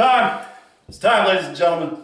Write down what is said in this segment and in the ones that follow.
time. It's time, ladies and gentlemen.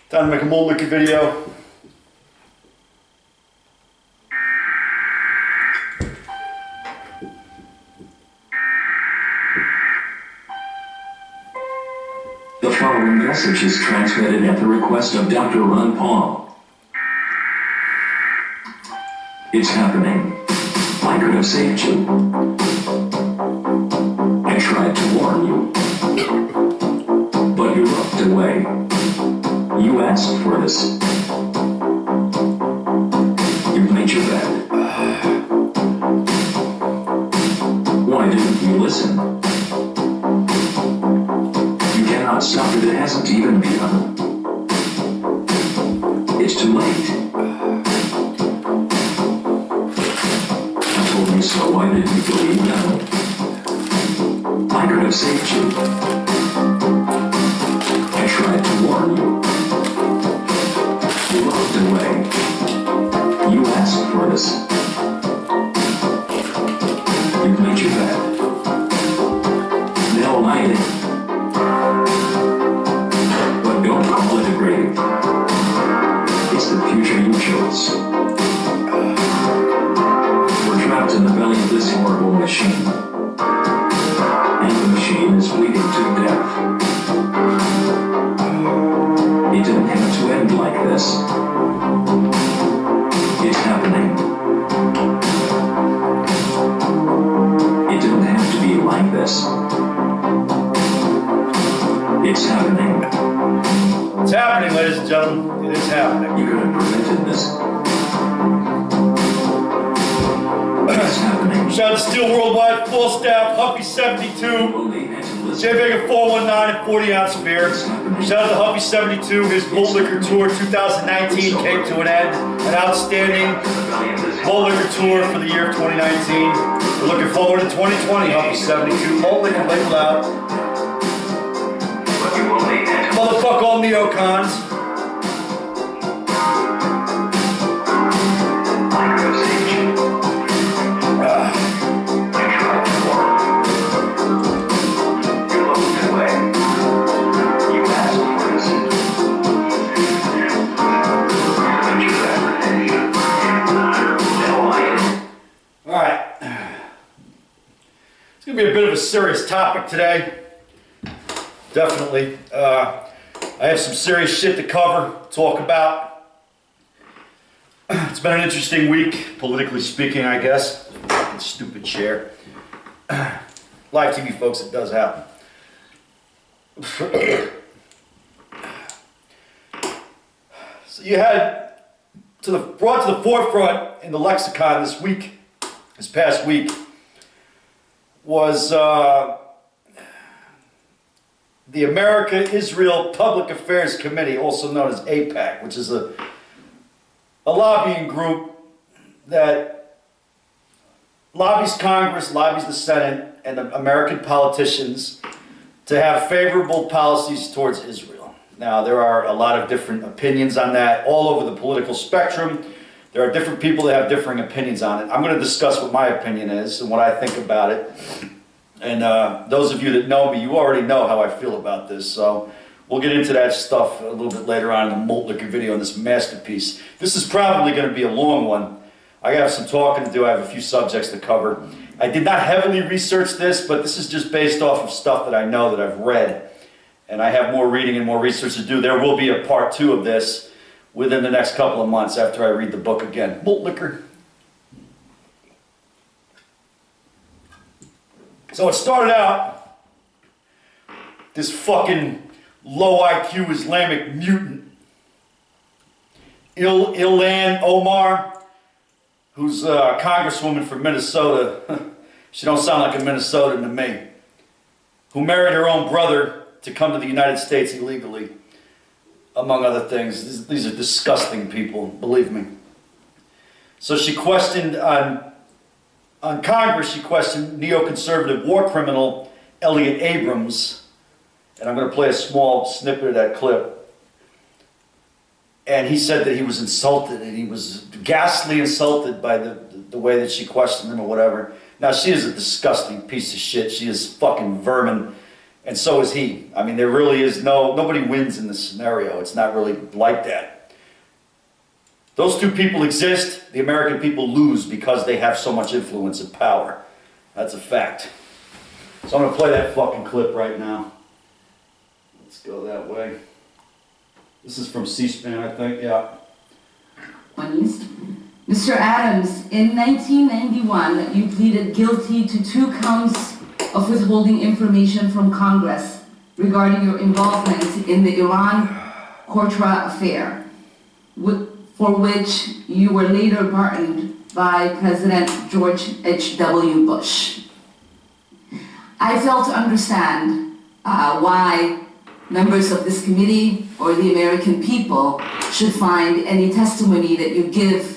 Time to make a malt liquor video. The following message is transmitted at the request of Dr. Ron Paul. It's happening. I could have saved you. I tried to warn you. But you looked away. You asked for this. You've made your bed. Why didn't you listen? You cannot stop it, it hasn't even begun. It's too late. I told you so, why didn't you believe now? I could have saved you. I tried to warn you. You looked away. You asked for this. You've made your bed. Now lie in it. But don't call it a grave. It's the future you chose. We're trapped in the belly of this horrible machine. And the machine is bleeding to death. It didn't have to end like this. It's happening. It didn't have to be like this. It's happening. It's happening, ladies and gentlemen. It is happening. You could have prevented this. It's happening. Shout out to Steel Worldwide, full staff, Huffy 72. J Vega 419 and 40 ounce beer. Shout out to Huffy 72. His Malt Liquor Tour 2019 came to an end. An outstanding Malt Liquor Tour for the year of 2019. We're looking forward to 2020. Huffy 72. Malt Liquor label out. Motherfuck all NeoCons. It's going to be a bit of a serious topic today. Definitely. I have some serious shit to cover, talk about. It's been an interesting week, politically speaking, I guess. Fucking stupid chair. Live TV, folks, it does happen. So you had brought to the forefront in the lexicon this past week, was the America-Israel Public Affairs Committee, also known as AIPAC, which is a lobbying group that lobbies Congress, lobbies the Senate, and the American politicians to have favorable policies towards Israel. Now, there are a lot of different opinions on that all over the political spectrum. There are different people that have differing opinions on it. I'm going to discuss what my opinion is and what I think about it. And those of you that know me, you already know how I feel about this. So we'll get into that stuff a little bit later on in the Malt Liquor video on this masterpiece. This is probably going to be a long one. I have some talking to do. I have a few subjects to cover. I did not heavily research this, but this is just based off of stuff that I know that I've read. And I have more reading and more research to do. There will be a part 2 of this within the next couple of months after I read the book again. Malt Liquor. So it started out, this fucking low IQ Islamic mutant, Ilhan Omar, who's a congresswoman from Minnesota. She don't sound like a Minnesotan to me. Who married her own brother to come to the United States illegally, among other things. These are disgusting people, believe me. So she questioned on Congress, she questioned NeoConservative war criminal Elliot Abrams, and I'm going to play a small snippet of that clip. And he said that he was insulted, and he was ghastly insulted by the way that she questioned him or whatever. Now, she is a disgusting piece of shit. She is fucking vermin, and so is he. I mean, there really is nobody wins in this scenario. It's not really like that. Those two people exist. The American people lose because they have so much influence and power. That's a fact. So I'm going to play that fucking clip right now. Let's go that way. This is from C-SPAN, I think, yeah. Mr. Adams, in 1991, you pleaded guilty to 2 counts of withholding information from Congress regarding your involvement in the Iran-Contra affair, for which you were later pardoned by President George H.W. Bush. I fail to understand why members of this committee or the American people should find any testimony that you give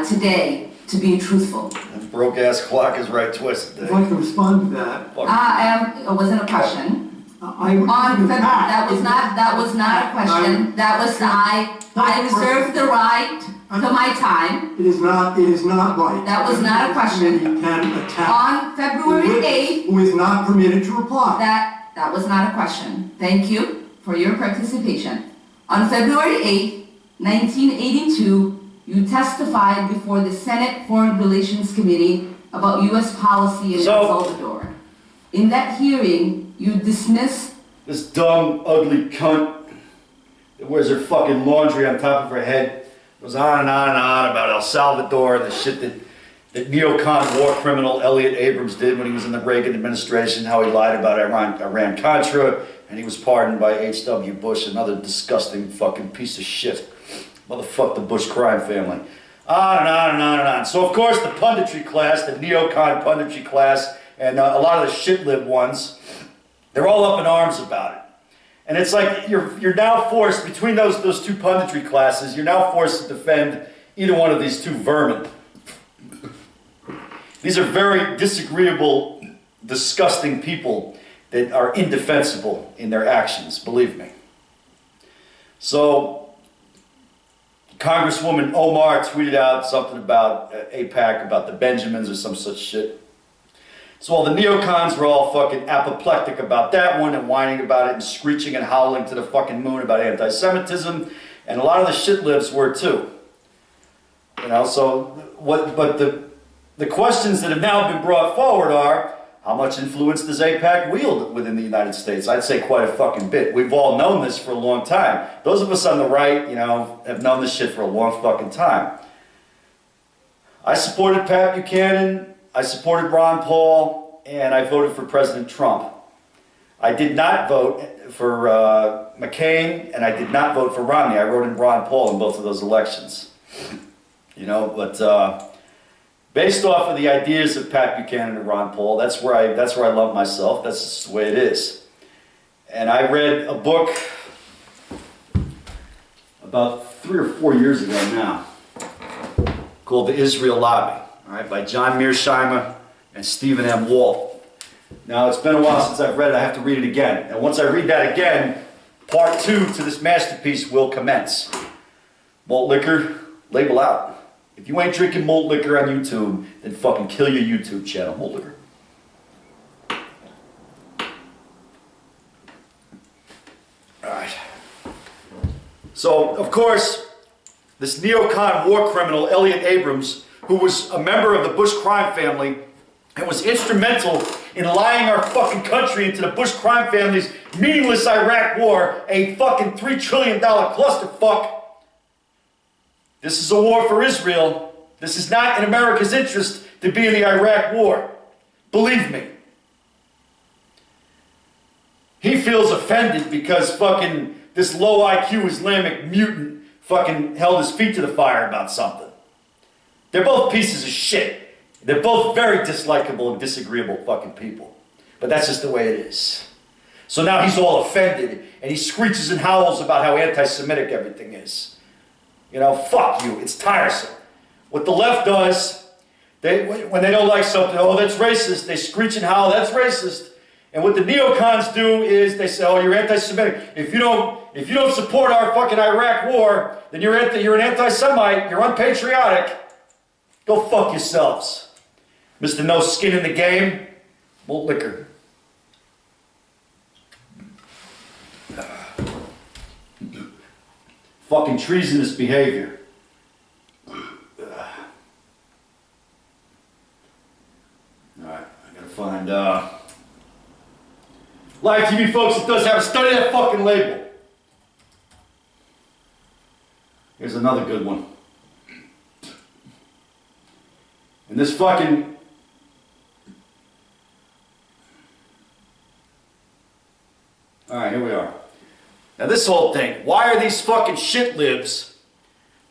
today to be truthful. That broke-ass clock is right twisted. If I can respond to that. It wasn't a question. That was not a question. I reserve the right to my time. It is not right. That was not a question. You can attack On February 8th, who is not permitted to reply. that was not a question. Thank you for your participation. On February 8th, 1982, you testified before the Senate Foreign Relations Committee about U.S. policy in El Salvador. In that hearing, you dismissed this dumb, ugly cunt that wears her fucking laundry on top of her head, goes on and on and on about El Salvador and the shit that neocon war criminal Elliot Abrams did when he was in the Reagan administration, how he lied about Iran-Contra, and he was pardoned by H.W. Bush, another disgusting fucking piece of shit. Motherfuck the Bush crime family. On and on and on and on. So of course the punditry class, the neocon punditry class, and a lot of the shit-lib ones, they're all up in arms about it. And it's like you're now forced, between those two punditry classes, you're now forced to defend either one of these two vermin. These are very disagreeable, disgusting people that are indefensible in their actions, believe me. So, Congresswoman Omar tweeted out something about AIPAC, about the Benjamins or some such shit. So all the neocons were all fucking apoplectic about that one and whining about it and screeching and howling to the fucking moon about anti-Semitism, and a lot of the shit-libs were too. You know, so but the questions that have now been brought forward are, how much influence does AIPAC wield within the United States? I'd say quite a fucking bit. We've all known this for a long time. Those of us on the right, you know, have known this shit for a long fucking time. I supported Pat Buchanan, I supported Ron Paul, and I voted for President Trump. I did not vote for McCain, and I did not vote for Romney. I wrote in Ron Paul in both of those elections. You know, but based off of the ideas of Pat Buchanan and Ron Paul, that's where I love myself. That's just the way it is. And I read a book about 3 or 4 years ago now called The Israel Lobby, all right, by John Mearsheimer and Stephen M. Walt. Now, it's been a while since I've read it. I have to read it again. And once I read that again, part 2 to this masterpiece will commence. Malt liquor, label out. If you ain't drinking malt liquor on YouTube, then fucking kill your YouTube channel. Malt liquor. Alright. So, of course, this neocon war criminal, Elliot Abrams, who was a member of the Bush crime family and was instrumental in lying our fucking country into the Bush crime family's meaningless Iraq war, a fucking $3 trillion clusterfuck. This is a war for Israel. This is not in America's interest to be in the Iraq war. Believe me. He feels offended because fucking this low IQ Islamic mutant fucking held his feet to the fire about something. They're both pieces of shit. They're both very dislikable and disagreeable fucking people. But that's just the way it is. So now he's all offended and he screeches and howls about how anti-Semitic everything is. You know, fuck you. It's tiresome. What the left does, when they don't like something, oh, that's racist, they screech and howl, that's racist. And what the neocons do is they say, oh, you're anti-Semitic. If you don't support our fucking Iraq war, then you're an anti-Semite, you're unpatriotic. Go fuck yourselves. Mr. No Skin in the Game, malt liquor. Fucking treasonous behavior. Alright, I gotta find, Live TV, folks, it does have a study that fucking label. Here's another good one. And this fucking... Alright, here we are. Now this whole thing, why are these fucking shit libs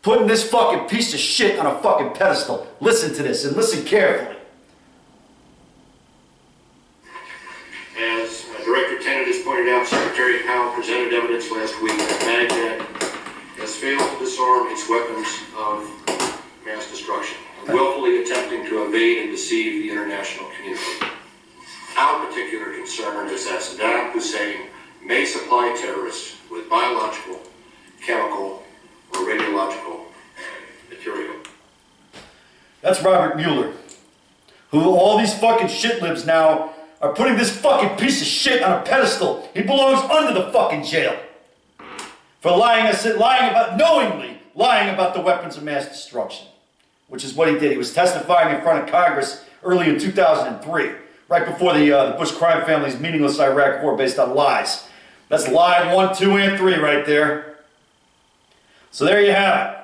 putting this fucking piece of shit on a fucking pedestal? Listen to this and listen carefully. As Director Tenet has pointed out, Secretary Powell presented evidence last week that Baghdad has failed to disarm its weapons of mass destruction, willfully attempting to evade and deceive the international community. Our particular concern is that Saddam Hussein may supply terrorists with biological, chemical, or radiological material. That's Robert Mueller, who all these fucking shit libs now are putting this fucking piece of shit on a pedestal. He belongs under the fucking jail for knowingly lying about the weapons of mass destruction, which is what he did. He was testifying in front of Congress early in 2003, right before the Bush crime family's meaningless Iraq war based on lies. That's lie 1, 2, and 3 right there. So there you have it.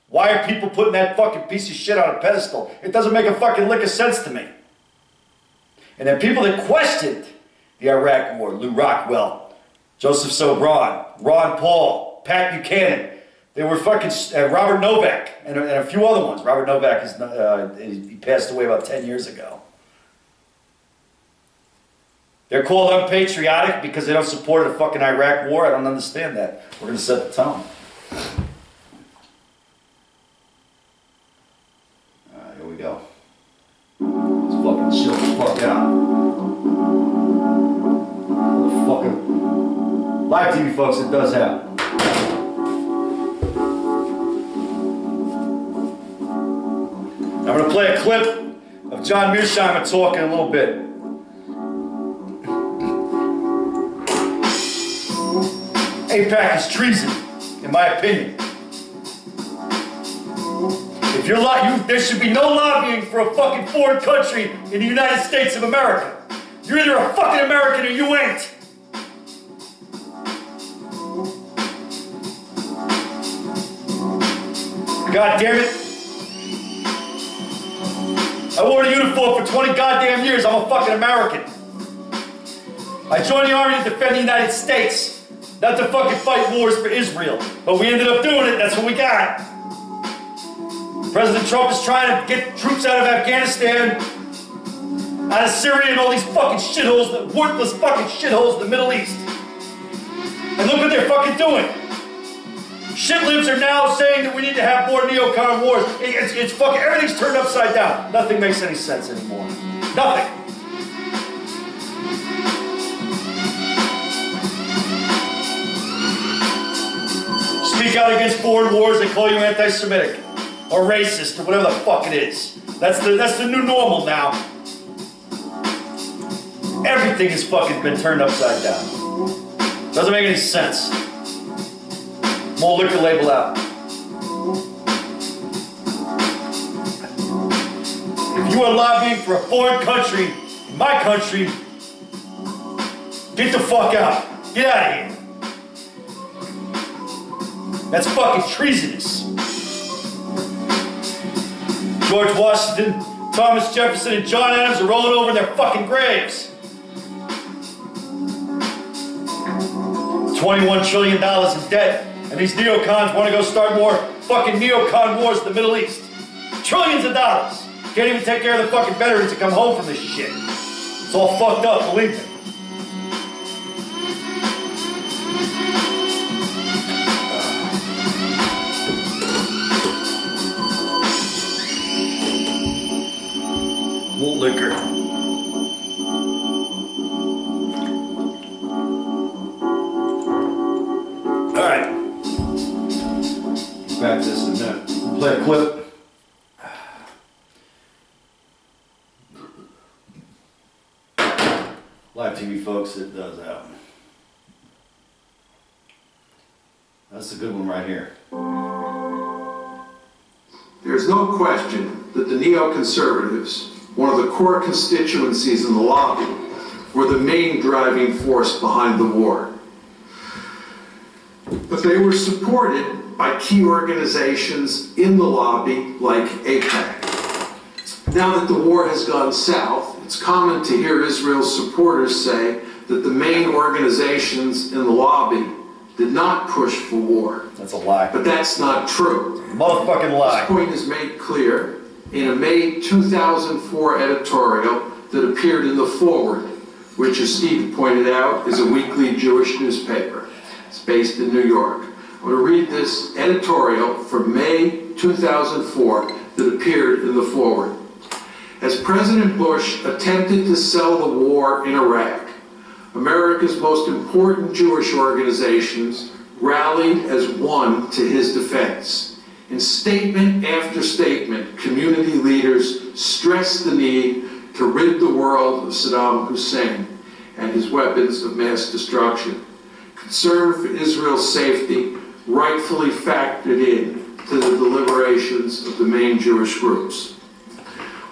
Why are people putting that fucking piece of shit on a pedestal? It doesn't make a fucking lick of sense to me. And then people that questioned the Iraq war, Lew Rockwell, Joseph Sobran, Ron Paul, Pat Buchanan, they were fucking Robert Novak and a few other ones. Robert Novak he passed away about 10 years ago. They're called unpatriotic because they don't support the fucking Iraq war. I don't understand that. We're going to set the tone. Alright, here we go. Let's fucking chill the fuck out. Fucking live TV, folks, it does happen. I'm going to play a clip of John Mearsheimer talking a little bit. AIPAC is treason, in my opinion. If you're there should be no lobbying for a fucking foreign country in the United States of America. You're either a fucking American or you ain't. God damn it. I wore a uniform for 20 goddamn years. I'm a fucking American. I joined the army to defend the United States. Not to fucking fight wars for Israel. But we ended up doing it, that's what we got. President Trump is trying to get troops out of Afghanistan, out of Syria and all these fucking shitholes, the worthless fucking shitholes in the Middle East. And look what they're fucking doing. Shit libs are now saying that we need to have more neocon wars. It's fucking, everything's turned upside down. Nothing makes any sense anymore. Nothing. Speak out against foreign wars, they call you anti-Semitic or racist or whatever the fuck it is. That's the new normal now. Everything has fucking been turned upside down. Doesn't make any sense. Malt liquor label out. If you are lobbying for a foreign country, in my country, get the fuck out. Get out of here. That's fucking treasonous. George Washington, Thomas Jefferson, and John Adams are rolling over in their fucking graves. $21 trillion in debt, and these neocons want to go start more fucking neocon wars in the Middle East. Trillions of dollars. Can't even take care of the fucking veterans that come home from this shit. It's all fucked up, believe me. Malt liquor. Alright. Back to this in a minute. We'll play a clip. TV, folks. It does out. That's a good one right here. There's no question that the neoconservatives, one of the core constituencies in the lobby, were the main driving force behind the war. But they were supported by key organizations in the lobby like AIPAC. Now that the war has gone south, it's common to hear Israel's supporters say that the main organizations in the lobby did not push for war. That's a lie. But that's not true. Motherfucking lie. This point is made clear in a May 2004 editorial that appeared in The Forward, which, as Steve pointed out, is a weekly Jewish newspaper. It's based in New York. I'm going to read this editorial from May 2004 that appeared in The Forward. As President Bush attempted to sell the war in Iraq, America's most important Jewish organizations rallied as one to his defense. In statement after statement, community leaders stressed the need to rid the world of Saddam Hussein and his weapons of mass destruction. Concern for Israel's safety rightfully factored in to the deliberations of the main Jewish groups.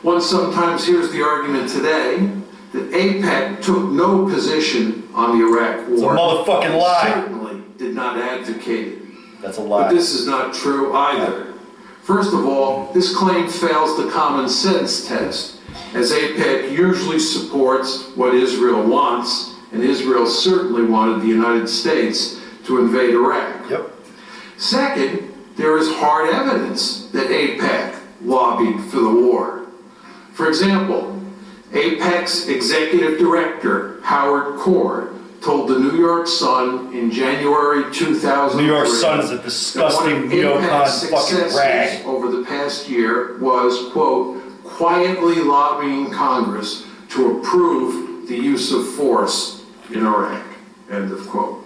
One sometimes hears the argument today that AIPAC took no position on the Iraq war. It's a motherfucking lie. Certainly did not advocate it. That's a lie. But this is not true either. First of all, this claim fails the common sense test, as AIPAC usually supports what Israel wants, and Israel certainly wanted the United States to invade Iraq. Yep. Second, there is hard evidence that AIPAC lobbied for the war. For example, AIPAC's executive director, Howard Cord, told the New York Sun in January 2003 New York Sun is a disgusting neocon fucking rag. Over the past year was, quote, quietly lobbying Congress to approve the use of force in Iraq, end of quote.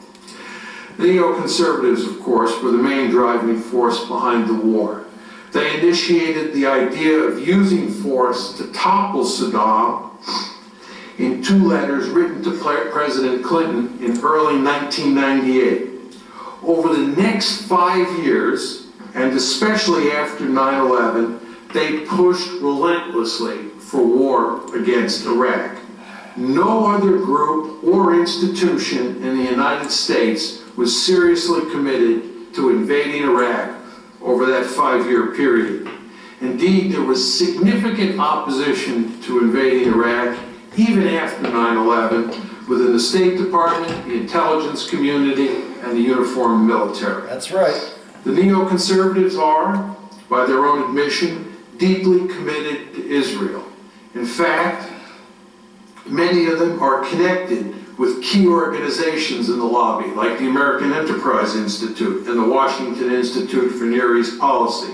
The neoconservatives, of course, were the main driving force behind the war. They initiated the idea of using force to topple Saddam in 2 letters written to President Clinton in early 1998. Over the next 5 years, and especially after 9/11, they pushed relentlessly for war against Iraq. No other group or institution in the United States was seriously committed to invading Iraq over that 5-year period. Indeed, there was significant opposition to invading Iraq even after 9/11 within the State Department, the intelligence community, and the uniformed military. That's right. The neoconservatives are, by their own admission, deeply committed to Israel. In fact, many of them are connected with key organizations in the lobby, like the American Enterprise Institute and the Washington Institute for Near East Policy.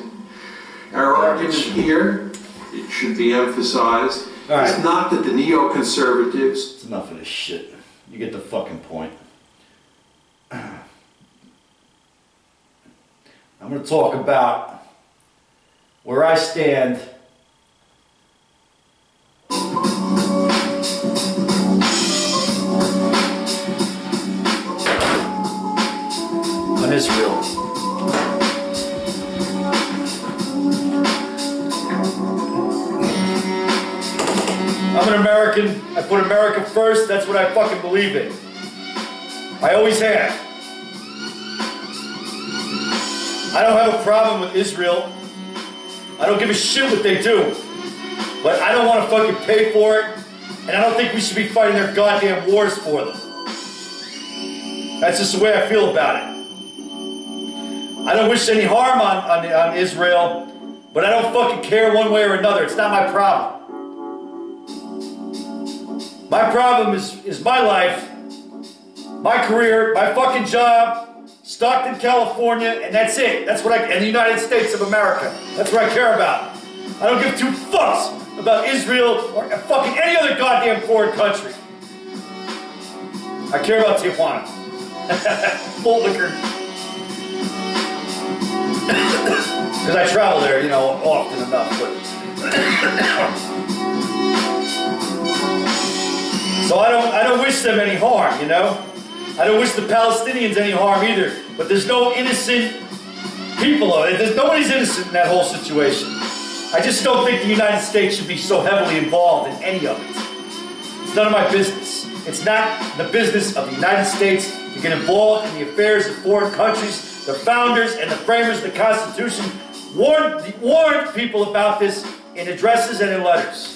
Our argument here, it should be emphasized, is not that the neoconservatives... It's enough of this shit. You get the fucking point. I'm going to talk about where I stand on Israel. I'm an American. I put America first. That's what I fucking believe in. I always have. I don't have a problem with Israel. I don't give a shit what they do. But I don't want to fucking pay for it. And I don't think we should be fighting their goddamn wars for them. That's just the way I feel about it. I don't wish any harm on Israel, but I don't fucking care one way or another. It's not my problem. My problem is my life, my career, my fucking job, Stockton, California, and that's it. That's what and the United States of America. That's what I care about. I don't give 2 fucks about Israel or fucking any other goddamn foreign country. I care about Tijuana. Full liquor. Because I travel there, you know, often enough, but... So I don't wish them any harm, you know? I don't wish the Palestinians any harm either. But there's no innocent people of it. Nobody's innocent in that whole situation. I just don't think the United States should be so heavily involved in any of it. It's none of my business. It's not the business of the United States to get involved in the affairs of foreign countries. The founders and the framers of the Constitution warned people about this in addresses and in letters.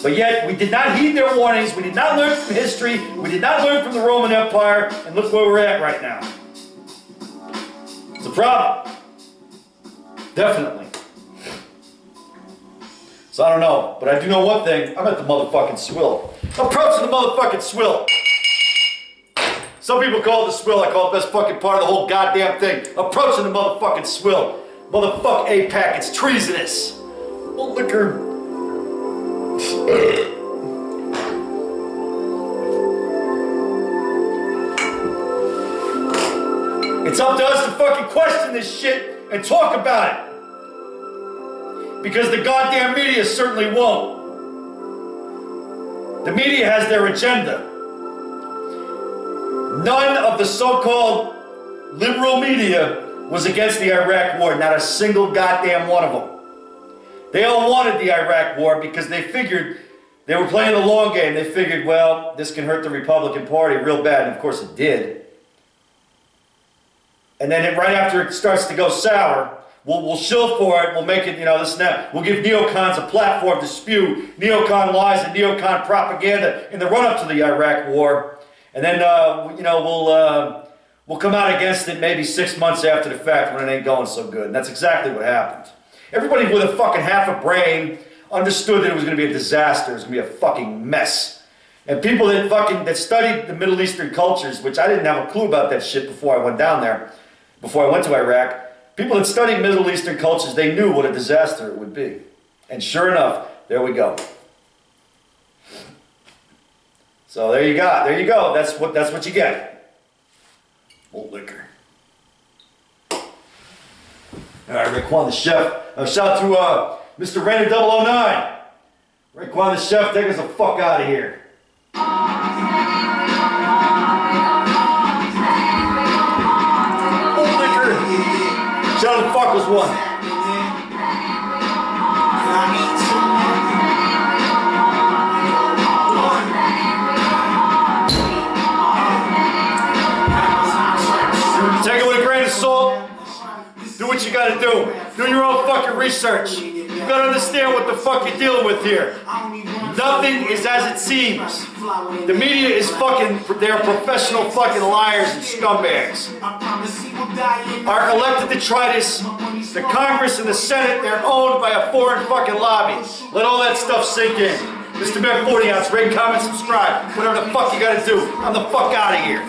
But yet, we did not heed their warnings, we did not learn from history, we did not learn from the Roman Empire, and look where we're at right now. It's a problem. Definitely. So I don't know, but I do know one thing, I'm at the motherfucking swill. I'm approaching the motherfucking swill. Some people call it the swill, I call it the best fucking part of the whole goddamn thing. Approaching the motherfucking swill. Motherfuck AIPAC, it's treasonous. Oh, liquor. It's up to us to fucking question this shit and talk about it. Because the goddamn media certainly won't. The media has their agenda. None of the so-called liberal media was against the Iraq war, not a single goddamn one of them. They all wanted the Iraq war because they figured they were playing the long game. They figured, well, this can hurt the Republican Party real bad, and of course it did. And then right after it starts to go sour, we'll shill for it, we'll make it, you know, this and that. We'll give neocons a platform to spew neocon lies and neocon propaganda in the run-up to the Iraq war. And then, you know, we'll come out against it maybe 6 months after the fact when it ain't going so good. And that's exactly what happened. Everybody with a fucking half a brain understood that it was going to be a disaster. It was going to be a fucking mess. And people that studied the Middle Eastern cultures, which I didn't have a clue about that shit before I went down there, before I went to Iraq, people that studied Middle Eastern cultures, they knew what a disaster it would be. And sure enough, there we go. So there you go. There you go. That's what you get. Old liquor. All right, Raekwon the Chef. Shout out to Mr. Rainer 009. Raekwon the Chef, take us the fuck out of here. Old liquor. Shout out to Fuckles One. Take it with a grain of salt. Do what you gotta do. Do your own fucking research. You gotta understand what the fuck you're dealing with here. Nothing is as it seems. The media is fucking, they're professional fucking liars and scumbags. Are elected detritus, the Congress and the Senate, they're owned by a foreign fucking lobby. Let all that stuff sink in. Mr. Bear 40 ounce, rate, comment, subscribe. Whatever the fuck you gotta do. I'm the fuck out of here.